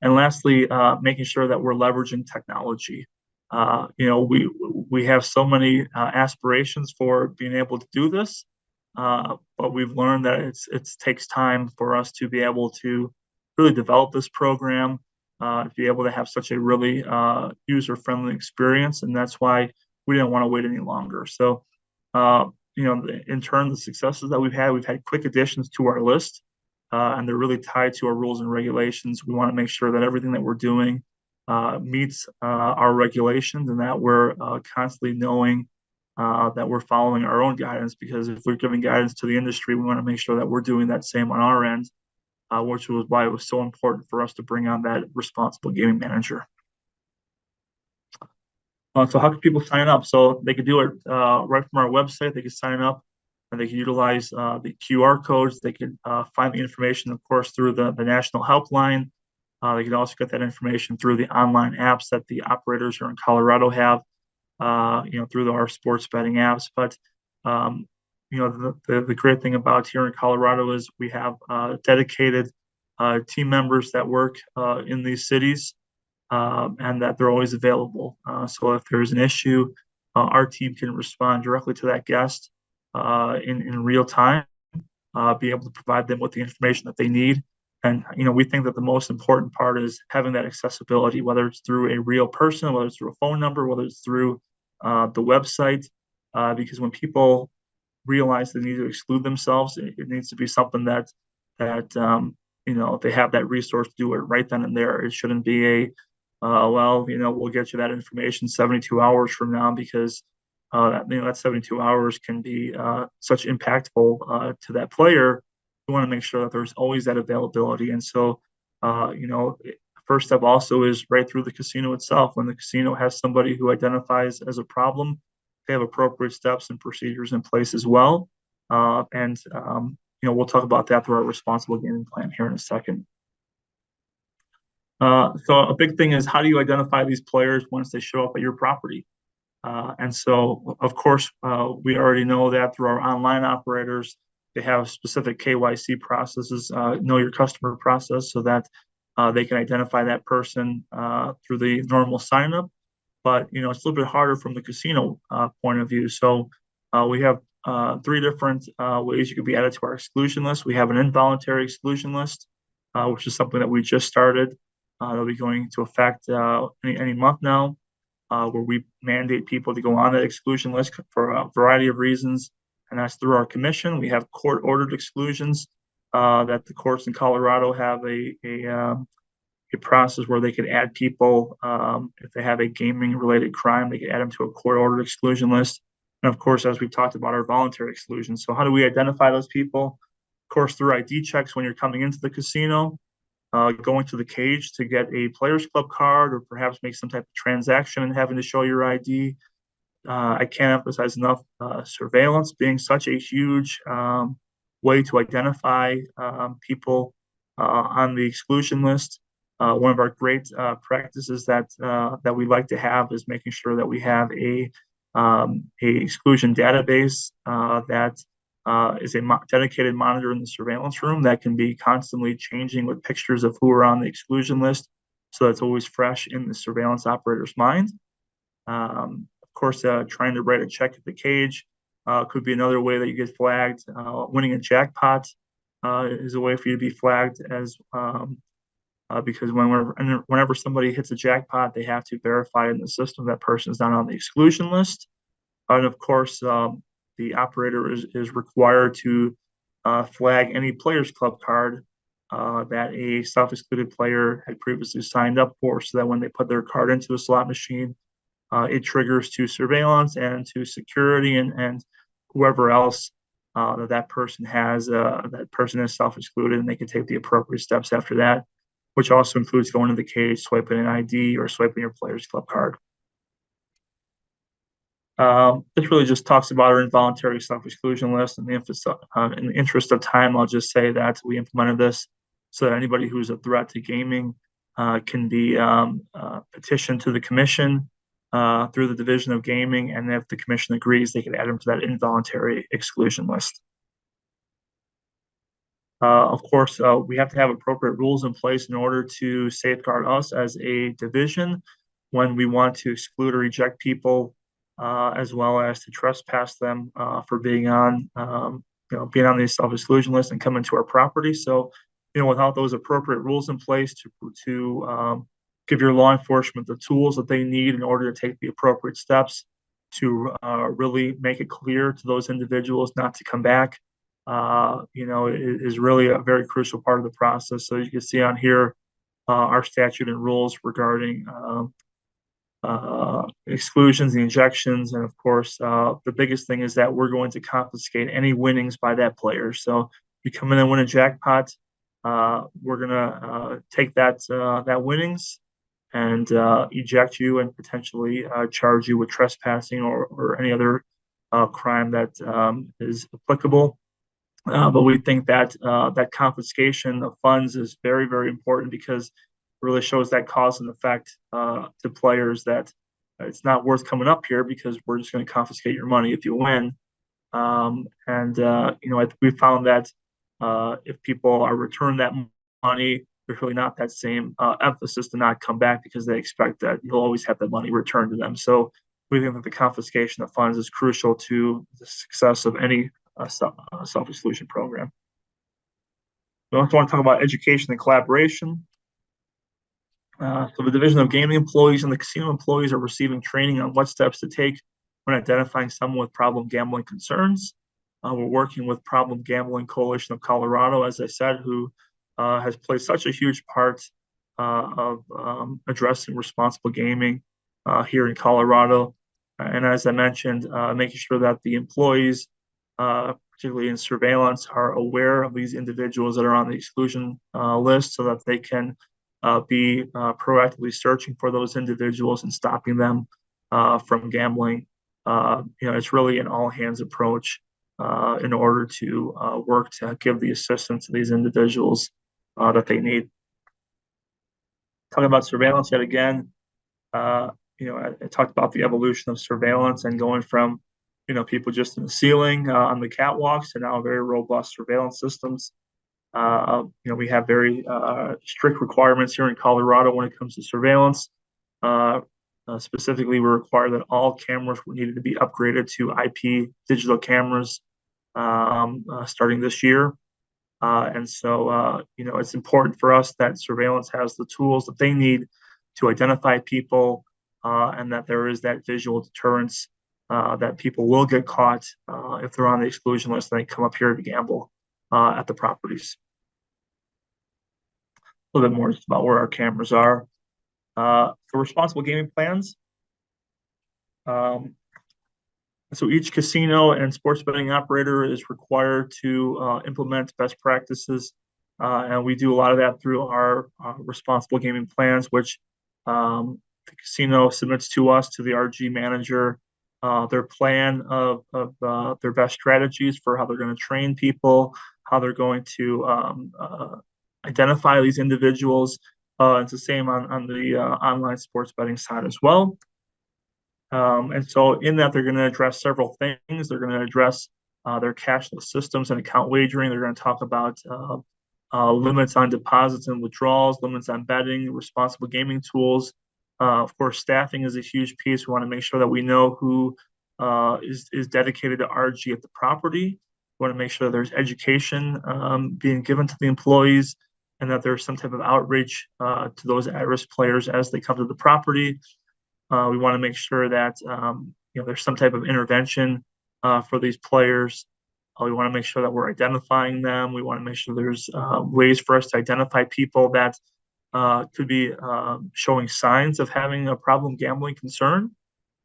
And lastly, making sure that we're leveraging technology. We have so many aspirations for being able to do this, but we've learned that it takes time for us to be able to really develop this program, to be able to have such a really user-friendly experience, and that's why we didn't want to wait any longer. So, in turn, the successes that we've had quick additions to our list, and they're really tied to our rules and regulations. We want to make sure that everything that we're doing meets our regulations and that we're constantly knowing that we're following our own guidance, because if we're giving guidance to the industry, we want to make sure that we're doing that same on our end, which was why it was so important for us to bring on that responsible gaming manager. So how can people sign up? So they could do it right from our website. They could sign up and they can utilize the QR codes. They could find the information, of course, through the national helpline. They can also get that information through the online apps that the operators here in Colorado have, through our sports betting apps. But, the great thing about here in Colorado is we have dedicated team members that work in these cities. And that they're always available. So if there's an issue, our team can respond directly to that guest in real time, be able to provide them with the information that they need. And, we think that the most important part is having that accessibility, whether it's through a real person, whether it's through a phone number, whether it's through the website, because when people realize they need to exclude themselves, it needs to be something that they have that resource to do it right then and there. It shouldn't be we'll get you that information 72 hours from now, because that 72 hours can be such impactful to that player. We want to make sure that there's always that availability. And so, first step also is right through the casino itself. When the casino has somebody who identifies as a problem, they have appropriate steps and procedures in place as well. We'll talk about that through our responsible gaming plan here in a second. So a big thing is, how do you identify these players once they show up at your property? And so, of course, we already know that through our online operators, they have specific KYC processes, know your customer process, so that they can identify that person through the normal sign up. But, it's a little bit harder from the casino point of view. So we have three different ways you can be added to our exclusion list. We have an involuntary exclusion list, which is something that we just started. That'll be going into effect any month now, where we mandate people to go on that exclusion list for a variety of reasons, and that's through our commission. We have court-ordered exclusions that the courts in Colorado have a process where they could add people if they have a gaming-related crime. They could add them to a court-ordered exclusion list. And of course, as we've talked about, our voluntary exclusion. So how do we identify those people? Of course, through ID checks when you're coming into the casino. Going to the cage to get a Players Club card, or perhaps make some type of transaction and having to show your ID. I can't emphasize enough surveillance being such a huge way to identify people on the exclusion list. One of our great practices that we like to have is making sure that we have a exclusion database that is a dedicated monitor in the surveillance room that can be constantly changing with pictures of who are on the exclusion list, so that's always fresh in the surveillance operator's mind. Of course, trying to write a check at the cage could be another way that you get flagged. Winning a jackpot is a way for you to be flagged as because whenever somebody hits a jackpot, they have to verify in the system that person is not on the exclusion list. And of course, the operator is required to flag any players club card that a self-excluded player had previously signed up for, so that when they put their card into the slot machine, it triggers to surveillance and to security and whoever else that person has, that person is self-excluded, and they can take the appropriate steps after that, which also includes going to the cage, swiping an ID, or swiping your players club card. This really just talks about our involuntary self-exclusion list. And in the interest of time, I'll just say that we implemented this so that anybody who's a threat to gaming can be petitioned to the commission through the Division of Gaming, and if the commission agrees, they can add them to that involuntary exclusion list. Of course, we have to have appropriate rules in place in order to safeguard us as a division when we want to exclude or eject people, as well as to trespass them for being on, being on the self-exclusion list and coming to our property. So, without those appropriate rules in place to give your law enforcement the tools that they need in order to take the appropriate steps to really make it clear to those individuals not to come back, is really a very crucial part of the process. So you can see on here our statute and rules regarding exclusions and ejections. And of course, the biggest thing is that we're going to confiscate any winnings by that player. So if you come in and win a jackpot, we're going to take that winnings and eject you and potentially charge you with trespassing or any other crime that is applicable. But we think that that confiscation of funds is very, very important, because it really shows that cause and effect to players that it's not worth coming up here because we're just going to confiscate your money if you win. We found that if people are returned that money, there's really not that same emphasis to not come back, because they expect that you'll always have that money returned to them. So we think that the confiscation of funds is crucial to the success of any self-exclusion program. We also want to talk about education and collaboration. So the Division of Gaming employees and the casino employees are receiving training on what steps to take when identifying someone with problem gambling concerns. We're working with Problem Gambling Coalition of Colorado, as I said, who has played such a huge part of addressing responsible gaming here in Colorado. And as I mentioned, making sure that the employees, particularly in surveillance, are aware of these individuals that are on the exclusion list, so that they can be proactively searching for those individuals and stopping them from gambling. It's really an all-hands approach in order to work to give the assistance to these individuals that they need. Talking about surveillance yet again, I talked about the evolution of surveillance and going from, people just in the ceiling on the catwalks to now very robust surveillance systems. We have very strict requirements here in Colorado when it comes to surveillance. Specifically, we require that all cameras needed to be upgraded to IP digital cameras starting this year. It's important for us that surveillance has the tools that they need to identify people, and that there is that visual deterrence that people will get caught if they're on the exclusion list and they come up here to gamble at the properties. A little bit more just about where our cameras are. For responsible gaming plans, so each casino and sports betting operator is required to implement best practices, and we do a lot of that through our responsible gaming plans, which the casino submits to us, to the RG manager, their plan of their best strategies for how they're going to train people, how they're going to identify these individuals. It's the same on the online sports betting side as well. And so in that, they're going to address several things. They're going to address their cashless systems and account wagering. They're going to talk about limits on deposits and withdrawals, limits on betting, responsible gaming tools. Of course, staffing is a huge piece. We want to make sure that we know who is dedicated to RG at the property. We want to make sure there's education being given to the employees and that there's some type of outreach to those at-risk players as they come to the property. We want to make sure that there's some type of intervention for these players. We want to make sure that we're identifying them. We want to make sure there's ways for us to identify people that could be showing signs of having a problem gambling concern.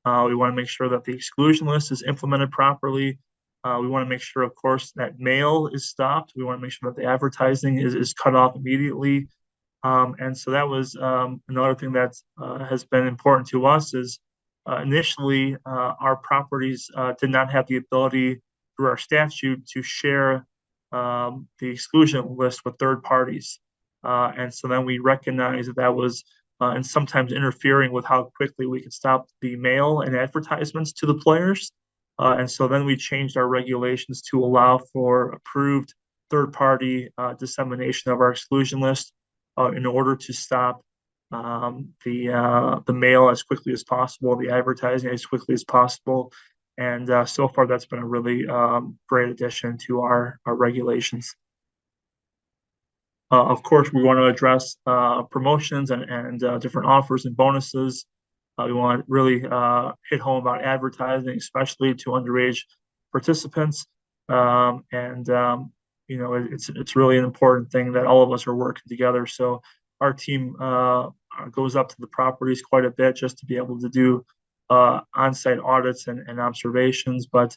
We want to make sure that the exclusion list is implemented properly. We want to make sure, of course, that mail is stopped. We want to make sure that the advertising is cut off immediately. And so that was another thing that has been important to us is initially our properties did not have the ability through our statute to share the exclusion list with third parties. And so then we recognized that that was and sometimes interfering with how quickly we could stop the mail and advertisements to the players. And so then we changed our regulations to allow for approved third-party dissemination of our exclusion list in order to stop the mail as quickly as possible, the advertising as quickly as possible. And so far, that's been a really great addition to our regulations. Of course, we want to address promotions and different offers and bonuses. We want to really hit home about advertising, especially to underage participants. It's really an important thing that all of us are working together. So our team goes up to the properties quite a bit just to be able to do on-site audits and observations. But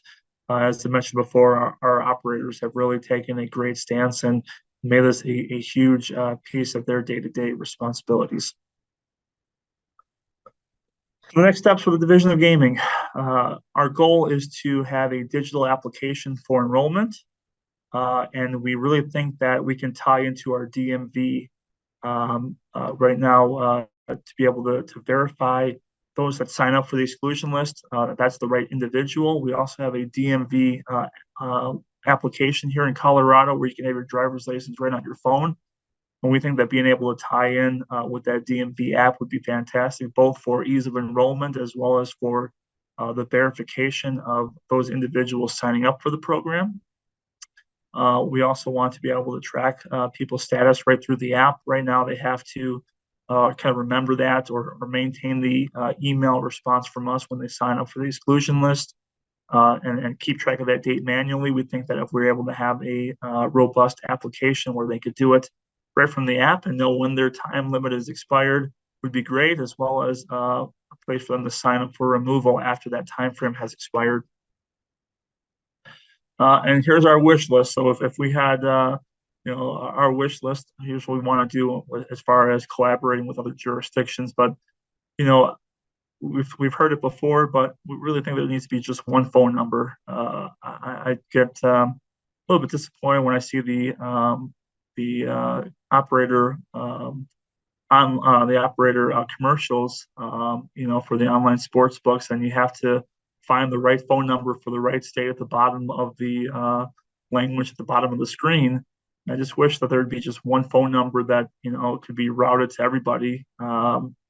as I mentioned before, our operators have really taken a great stance and made this a huge piece of their day-to-day responsibilities. So the next steps for the Division of Gaming. Our goal is to have a digital application for enrollment. And we really think that we can tie into our DMV right now to be able to verify those that sign up for the exclusion list, that's the right individual. We also have a DMV application here in Colorado where you can have your driver's license right on your phone. And we think that being able to tie in with that DMV app would be fantastic, both for ease of enrollment as well as for the verification of those individuals signing up for the program. We also want to be able to track people's status right through the app. Right now, they have to kind of remember that or maintain the email response from us when they sign up for the exclusion list and keep track of that date manually. We think that if we're able to have a robust application where they could do it right from the app and know when their time limit is expired would be great, as well as a place for them to sign up for removal after that time frame has expired. And here's our wish list. So if we had, our wish list, here's what we want to do as far as collaborating with other jurisdictions. But, we've heard it before, but we really think there needs to be just one phone number. I get a little bit disappointed when I see the operator commercials, for the online sports books, and you have to find the right phone number for the right state at the bottom of the language at the bottom of the screen. I just wish that there would be just one phone number that could be routed to everybody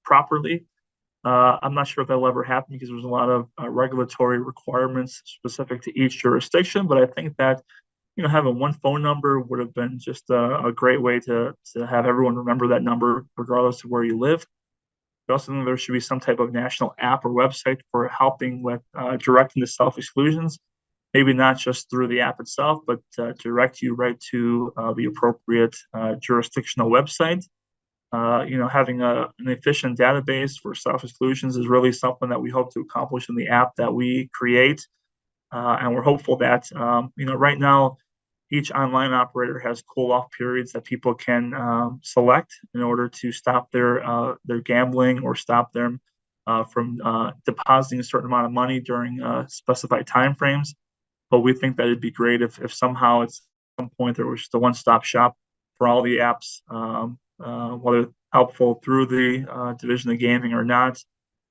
properly. I'm not sure if that'll ever happen because there's a lot of regulatory requirements specific to each jurisdiction, but I think that having one phone number would have been just a great way to have everyone remember that number regardless of where you live. We also think there should be some type of national app or website for helping with directing to self-exclusions, maybe not just through the app itself, but direct you right to the appropriate jurisdictional website. Having an efficient database for self-exclusions is really something that we hope to accomplish in the app that we create. And we're hopeful that, right now, each online operator has cool-off periods that people can select in order to stop their gambling or stop them from depositing a certain amount of money during specified timeframes. But we think that it'd be great if somehow at some point there was just a one-stop shop for all the apps, whether helpful through the Division of Gaming or not,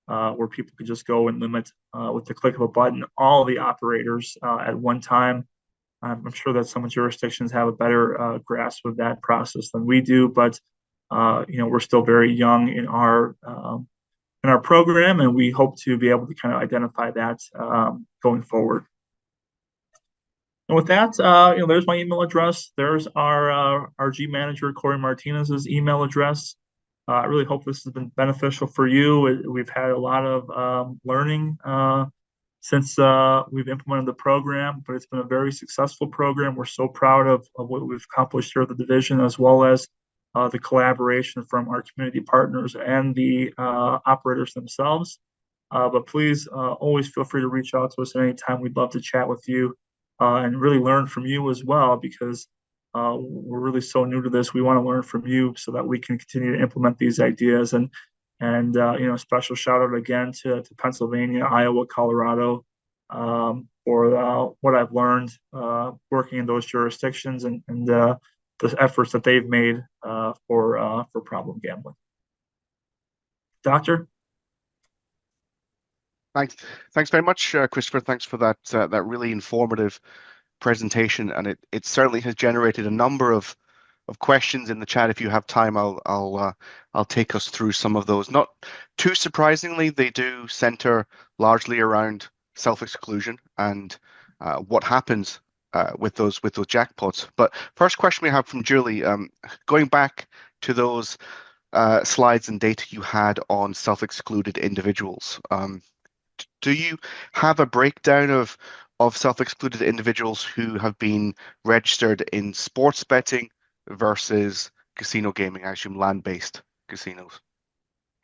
where people could just go and limit with the click of a button all the operators at one time. I'm sure that some jurisdictions have a better grasp of that process than we do, but we're still very young in our program, and we hope to be able to kind of identify that going forward. And with that, there's my email address. There's our G manager, Corey Martinez's email address. I really hope this has been beneficial for you. We've had a lot of learning since we've implemented the program, but it's been a very successful program. We're so proud of what we've accomplished here at the division, as well as the collaboration from our community partners and the operators themselves. But please always feel free to reach out to us at any time. We'd love to chat with you and really learn from you as well, because we're really so new to this. We want to learn from you so that we can continue to implement these ideas. And special shout out again to Pennsylvania, Iowa, Colorado for what I've learned working in those jurisdictions and the efforts that they've made for problem gambling. Doctor? Thanks very much, Christopher. Thanks for that really informative presentation, and it certainly has generated a number of questions in the chat. If you have time, I'll take us through some of those. Not too surprisingly, they do center largely around self-exclusion and what happens with those jackpots. But first question we have from Julie, going back to those slides and data you had on self-excluded individuals. Do you have a breakdown of self-excluded individuals who have been registered in sports betting versus casino gaming, I assume land-based casinos?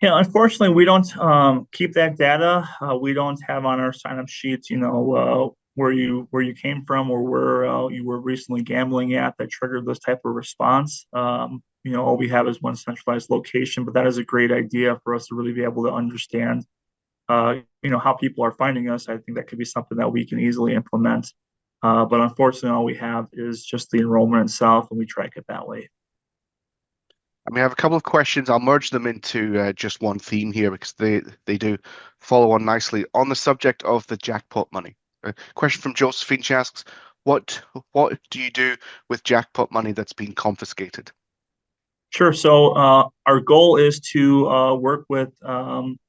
Yeah, unfortunately, we don't keep that data. We don't have on our sign-up sheets, where you came from or where you were recently gambling at that triggered this type of response. All we have is one centralized location, but that is a great idea for us to really be able to understand how people are finding us. I think that could be something that we can easily implement. But unfortunately, all we have is just the enrollment itself, and we track it that way. And we have a couple of questions. I'll merge them into just one theme here because they do follow on nicely. On the subject of the jackpot money, a question from Josephine. She asks, what do you do with jackpot money that's been confiscated? Sure. So our goal is to work with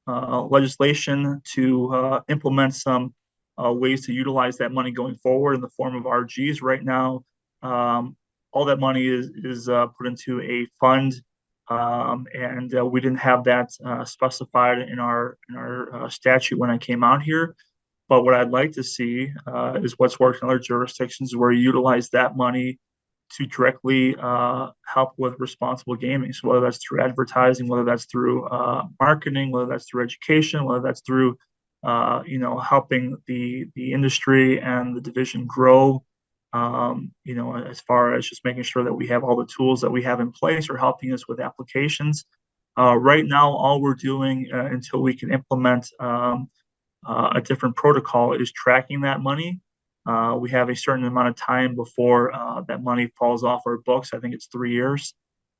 legislation to implement some ways to utilize that money going forward in the form of RGs. Right now, all that money is put into a fund, and we didn't have that specified in our statute when I came out here. But what I'd like to see is what's worked in other jurisdictions where you utilize that money to directly help with responsible gaming. So whether that's through advertising, whether that's through marketing, whether that's through education, whether that's through helping the industry and the division grow, as far as just making sure that we have all the tools that we have in place or helping us with applications. Right now, all we're doing until we can implement a different protocol is tracking that money. We have a certain amount of time before that money falls off our books. I think it's 3 years.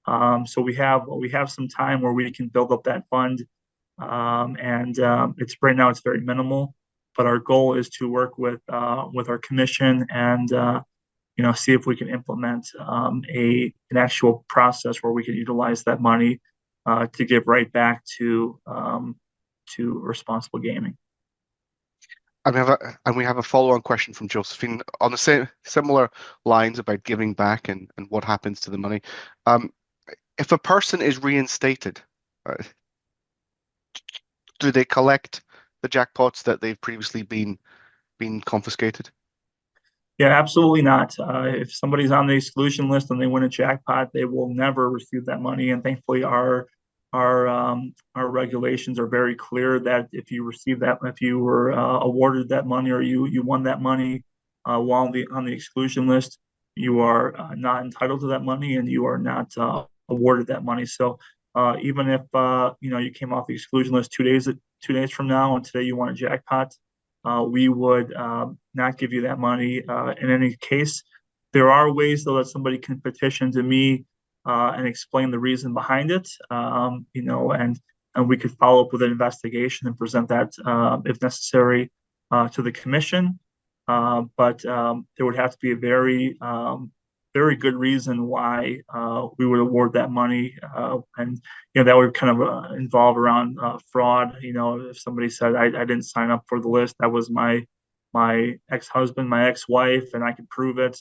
So we have some time where we can build up that fund, and it's right now it's very minimal. But our goal is to work with our commission and see if we can implement an actual process where we can utilize that money to give right back to responsible gaming. And we have a follow-on question from Josephine on the same similar lines about giving back and what happens to the money. If a person is reinstated, do they collect the jackpots that they've previously been confiscated? Yeah, absolutely not. If somebody's on the exclusion list and they win a jackpot, they will never receive that money. And thankfully, our regulations are very clear that if you receive that, if you were awarded that money or you won that money while on the exclusion list, you are not entitled to that money and you are not awarded that money. So even if you came off the exclusion list 2 days from now and today you won a jackpot, we would not give you that money in any case. There are ways though that somebody can petition to me and explain the reason behind it, and we could follow up with an investigation and present that, if necessary, to the commission. But there would have to be a very good reason why we would award that money, and that would kind of involve around fraud. If somebody said I didn't sign up for the list, that was my ex-husband, my ex-wife, and I could prove it.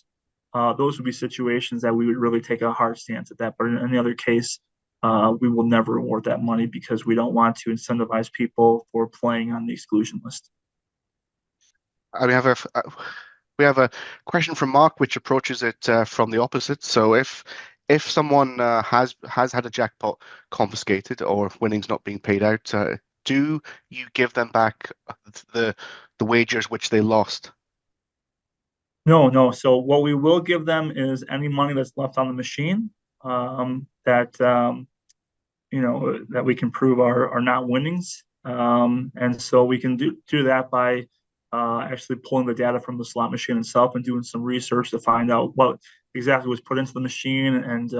Those would be situations that we would really take a hard stance at that. But in any other case, we will never award that money because we don't want to incentivize people for playing on the exclusion list. We have a question from Mark, which approaches it from the opposite. So if someone has had a jackpot confiscated or winnings not being paid out, do you give them back the wagers which they lost? No. So what we will give them is any money that's left on the machine, that we can prove are not winnings. And so we can do that by actually pulling the data from the slot machine itself and doing some research to find out what exactly was put into the machine, and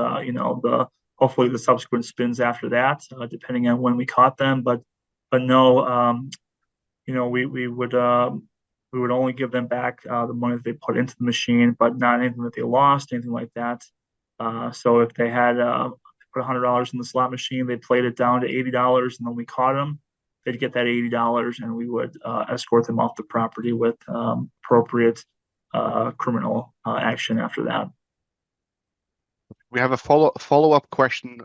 hopefully the subsequent spins after that, depending on when we caught them. But no, we would only give them back the money that they put into the machine, but not anything that they lost, anything like that. So if they had put $100 in the slot machine, they played it down to $80, and then we caught them, they'd get that $80, and we would escort them off the property with appropriate criminal action after that. We have a follow-up question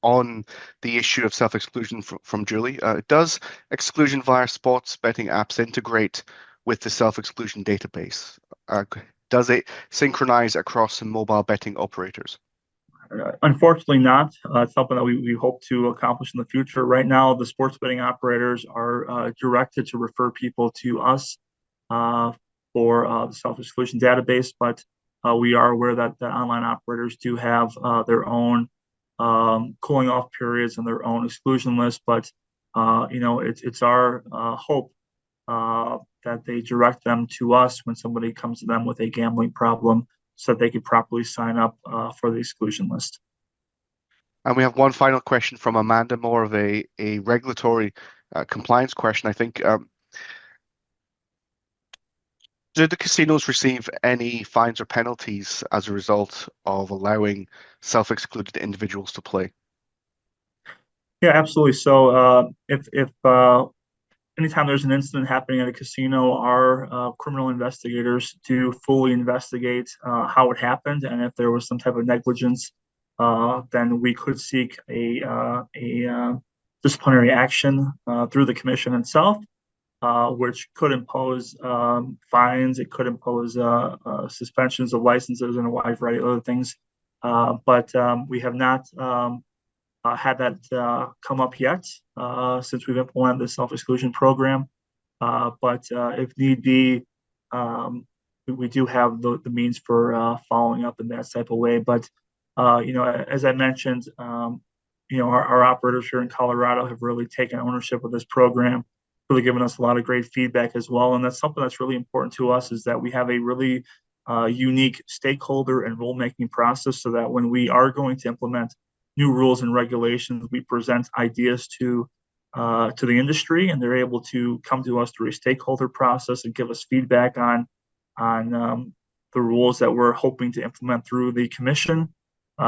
on the issue of self-exclusion from Julie. Does exclusion via sports betting apps integrate with the self-exclusion database? Does it synchronize across mobile betting operators? Unfortunately not. It's something that we hope to accomplish in the future. Right now, the sports betting operators are directed to refer people to us for the self-exclusion database, but we are aware that online operators do have their own cooling off periods and their own exclusion list. But it's our hope that they direct them to us when somebody comes to them with a gambling problem, so that they could properly sign up for the exclusion list. And we have one final question from Amanda, more of a regulatory compliance question, I think. Do the casinos receive any fines or penalties as a result of allowing self-excluded individuals to play? Yeah, absolutely. So if anytime there's an incident happening at a casino, our criminal investigators do fully investigate how it happened, and if there was some type of negligence, then we could seek a disciplinary action through the commission itself, which could impose fines. It could impose suspensions of licenses and a wide variety of other things. But we have not had that come up yet since we've implemented the self-exclusion program. But if need be, we do have the means for following up in that type of way. But as I mentioned, our operators here in Colorado have really taken ownership of this program, really given us a lot of great feedback as well. And that's something that's really important to us, is that we have a really unique stakeholder and rulemaking process, so that when we are going to implement new rules and regulations, we present ideas to the industry, and they're able to come to us through a stakeholder process and give us feedback on the rules that we're hoping to implement through the commission. They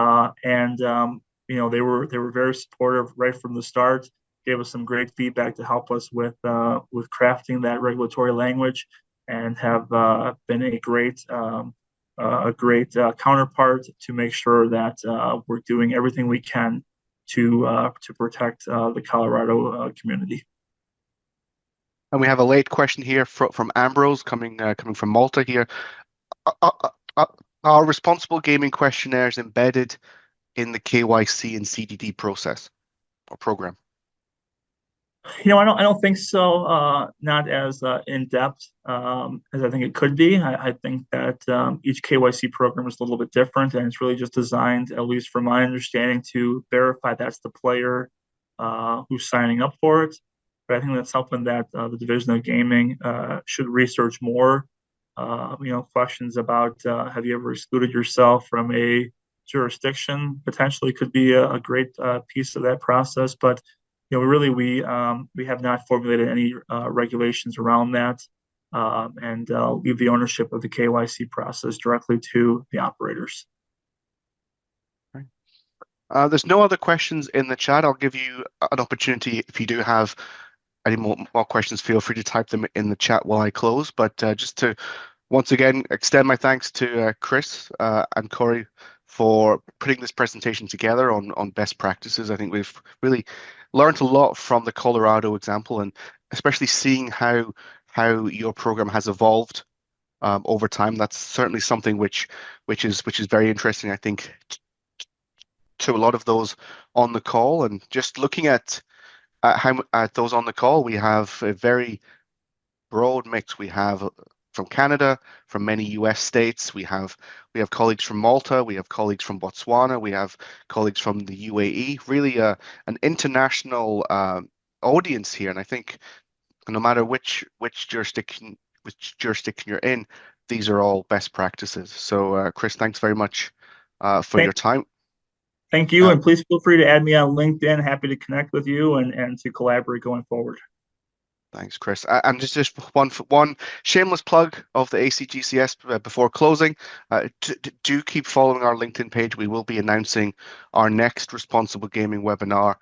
were very supportive right from the start, gave us some great feedback to help us with crafting that regulatory language, and have been a great counterpart to make sure that we're doing everything we can to protect the Colorado community. And we have a late question here from Ambrose coming from Malta here. Are responsible gaming questionnaires embedded in the KYC and CDD process or program? I don't think so. Not as in depth as I think it could be. I think that each KYC program is a little bit different, and it's really just designed, at least from my understanding, to verify that's the player who's signing up for it. But I think that's something that the Division of Gaming should research more. Questions about have you ever excluded yourself from a jurisdiction potentially could be a great piece of that process. But we have not formulated any regulations around that, and leave the ownership of the KYC process directly to the operators. There's no other questions in the chat. I'll give you an opportunity if you do have any more questions. Feel free to type them in the chat while I close. But just to once again extend my thanks to Chris and Corey for putting this presentation together on best practices. I think we've really learned a lot from the Colorado example, and especially seeing how your program has evolved over time. That's certainly something which is very interesting, I think, to a lot of those on the call. And just looking at those on the call, we have a very broad mix. We have from Canada, from many US states. We have colleagues from Malta, we have colleagues from Botswana, we have colleagues from the UAE. Really an international audience here. And I think no matter which jurisdiction you're in, these are all best practices. So Chris, thanks very much for your time. Thank you, and please feel free to add me on LinkedIn. Happy to connect with you and to collaborate going forward. Thanks, Chris. And just one shameless plug of the ACGCS before closing. Do keep following our LinkedIn page. We will be announcing our next responsible gaming webinar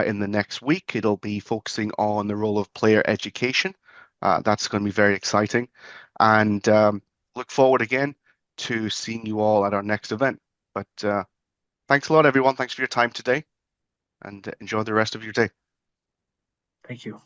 in the next week. It'll be focusing on the role of player education. That's going to be very exciting, and look forward again to seeing you all at our next event. But thanks a lot, everyone. Thanks for your time today, and enjoy the rest of your day. Thank you.